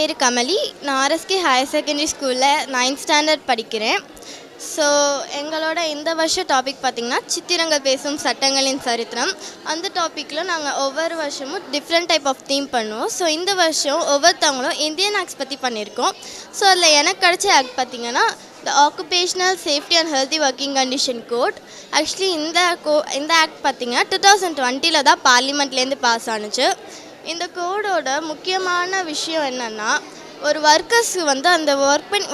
பேர் கமலி. நான் RSK higher secondary ஸ்கூலில் 9th ஸ்டாண்டர்ட் படிக்கிறேன். ஸோ எங்களோட இந்த வருஷம் டாபிக் பார்த்திங்கன்னா சித்திரங்கள் பேசும் சட்டங்களின் சரித்திரம். அந்த டாப்பிக்கில் நாங்கள் ஒவ்வொரு வருஷமும் டிஃப்ரெண்ட் டைப் ஆஃப் தீம் பண்ணுவோம். ஸோ இந்த வருஷம் ஒவ்வொருத்தவங்களும் இந்தியன் ஆக்ட்ஸ் பற்றி பண்ணியிருக்கோம். ஸோ அதில் எனக்கு கிடைச்ச ஆக்ட் பார்த்திங்கன்னா the occupational safety and healthy working condition code. Actually இந்த ஆக்ட் பார்த்திங்கன்னா 2020 தான் பார்லிமெண்ட்லேருந்து பாஸ் ஆனுச்சு. இந்த கோடோட முக்கியமான விஷயம் என்னென்னா, ஒரு ஒர்க்கர்ஸு வந்து அந்த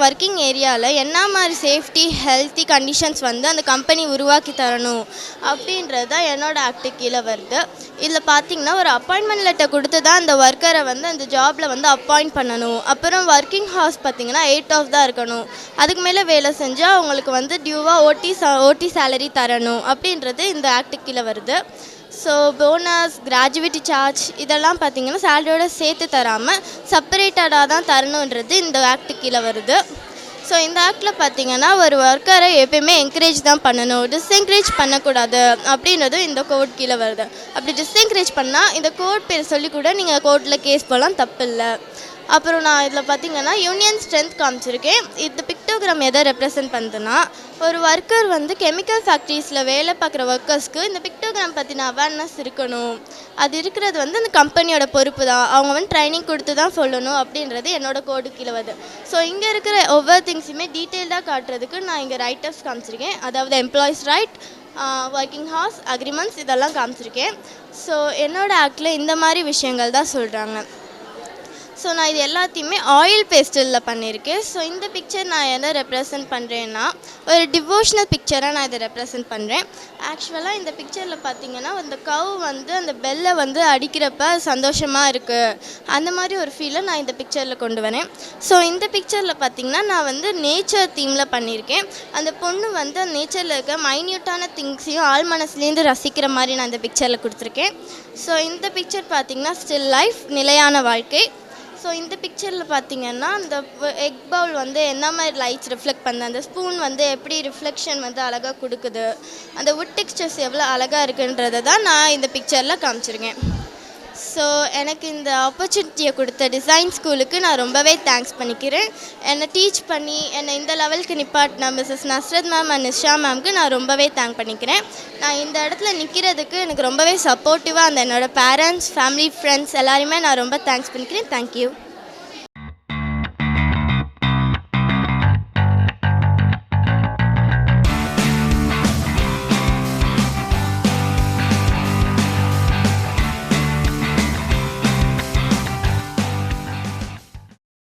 ஒர்க்கிங் ஏரியாவில் என்ன மாதிரி சேஃப்டி ஹெல்த்தி கண்டிஷன்ஸ் வந்து அந்த கம்பெனி உருவாக்கி தரணும் அப்படின்றது தான் என்னோடய ஆக்டு கீழே வருது. இதில் பார்த்திங்கன்னா ஒரு அப்பாயின்மெண்ட் லெட்டர் கொடுத்து தான் அந்த ஒர்க்கரை வந்து அந்த ஜாபில் வந்து அப்பாயிண்ட் பண்ணணும். அப்புறம் ஒர்க்கிங் ஹவர்ஸ் பார்த்திங்கன்னா 8 hours தான் இருக்கணும். அதுக்கு மேலே வேலை செஞ்சால் அவங்களுக்கு வந்து டியூவாக ஓடி சேலரி தரணும் அப்படின்றது இந்த ஆக்டு கீழே வருது. ஸோ போனஸ், கிராஜுவேட்டி சார்ஜ் இதெல்லாம் பார்த்திங்கன்னா சேலரியோட சேர்த்து தராமல் செப்பரேட்டடாக தான் தரணுன்றது இந்த ஆக்டு கீழே வருது. ஸோ இந்த ஆக்டில் பார்த்திங்கன்னா ஒரு ஒர்க்கரை எப்பயுமே என்கரேஜ் தான் பண்ணணும், டிஸ்என்கரேஜ் பண்ணக்கூடாது அப்படின்றதும் இந்த கோட் கீழே வருது. அப்படி டிஸ்என்கரேஜ் பண்ணால் இந்த கோட் பேர் சொல்லி கூட நீங்கள் கோர்ட்டில் கேஸ் போகலாம், தப்பு இல்லை. அப்புறம் நான் இதில் பார்த்திங்கன்னா யூனியன் ஸ்ட்ரென்த் காமிச்சிருக்கேன். இந்த பிக்டோகிராம் எதை ரெப்ரசன்ட் பண்ணுதுன்னா, ஒரு ஒர்க்கர் வந்து கெமிக்கல் ஃபேக்ட்ரிஸில் வேலை பார்க்குற ஒர்க்கர்ஸ்க்கு இந்த பிக்டோகிராம் பற்றின அவேர்னஸ் இருக்கணும். அது இருக்கிறது வந்து அந்த கம்பெனியோட பொறுப்பு தான், அவங்க வந்து ட்ரைனிங் கொடுத்து தான் சொல்லணும் அப்படின்றது என்னோடய கோடு கீழே வருது. ஸோ இங்கே இருக்கிற ஒவ்வொரு திங்ஸுமே டீட்டெயில்டாக காட்டுறதுக்கு நான் இங்கே ரைட்டர்ஸ் காமிச்சிருக்கேன். அதாவது employees right, working hours, agreements இதெல்லாம் காமிச்சிருக்கேன். ஸோ என்னோடய ஆக்டில் இந்த மாதிரி விஷயங்கள் தான் சொல்கிறாங்க. ஸோ நான் இது எல்லாத்தையுமே ஆயில் பேஸ்டலில் பண்ணியிருக்கேன். ஸோ இந்த பிக்சர் நான் எதை ரெப்ரசன்ட் பண்ணுறேன்னா, ஒரு டிவோஷனல் பிக்சராக நான் இதை ரெப்ரசன்ட் பண்ணுறேன். ஆக்சுவலாக இந்த பிக்சரில் பார்த்திங்கன்னா அந்த கவ் வந்து அந்த பெல்லை வந்து அடிக்கிறப்ப சந்தோஷமாக இருக்குது, அந்த மாதிரி ஒரு ஃபீலை நான் இந்த பிக்சரில் கொண்டு வரேன். ஸோ இந்த பிக்சரில் பார்த்திங்கன்னா நான் வந்து நேச்சர் தீமில் பண்ணியிருக்கேன். அந்த பொண்ணு வந்து அந்த நேச்சரில் இருக்க மைன்யூட்டான திங்ஸையும் ஆள் மனசுலேருந்து ரசிக்கிற மாதிரி நான் இந்த பிக்சரில் கொடுத்துருக்கேன். ஸோ இந்த பிக்சர் பார்த்திங்கன்னா ஸ்டில் லைஃப், நிலையான வாழ்க்கை. ஸோ இந்த பிக்சரில் பார்த்திங்கன்னா அந்த எக் பவுல் வந்து என்ன மாதிரி லைட்ஸ் ரிஃப்ளெக்ட் பண்ண, அந்த ஸ்பூன் வந்து எப்படி ரிஃப்ளெக்ஷன் வந்து அழகாக கொடுக்குது, அந்த வுட் டெக்ஸ்சர்ஸ் எவ்வளோ அழகாக இருக்குன்றதை தான் நான் இந்த பிக்சரில் காமிச்சிருக்கேன். ஸோ எனக்கு இந்த ஆப்பர்ச்சுனிட்டியை கொடுத்த டிசைன் ஸ்கூலுக்கு நான் ரொம்பவே தேங்க்ஸ் பண்ணிக்கிறேன். என்னை டீச் பண்ணி என்னை இந்த லெவலுக்கு நிப்பாட்டின Mrs Nusrat ma'am and Nisha மேம்க்கு நான் ரொம்பவே தேங்க் பண்ணிக்கிறேன். நான் இந்த இடத்துல நிற்கிறதுக்கு எனக்கு ரொம்பவே சப்போர்ட்டிவாக அந்த என்னோடய பேரண்ட்ஸ், ஃபேமிலி, ஃப்ரெண்ட்ஸ் எல்லாரையுமே நான் ரொம்ப தேங்க்ஸ் பண்ணிக்கிறேன். தேங்க்யூ.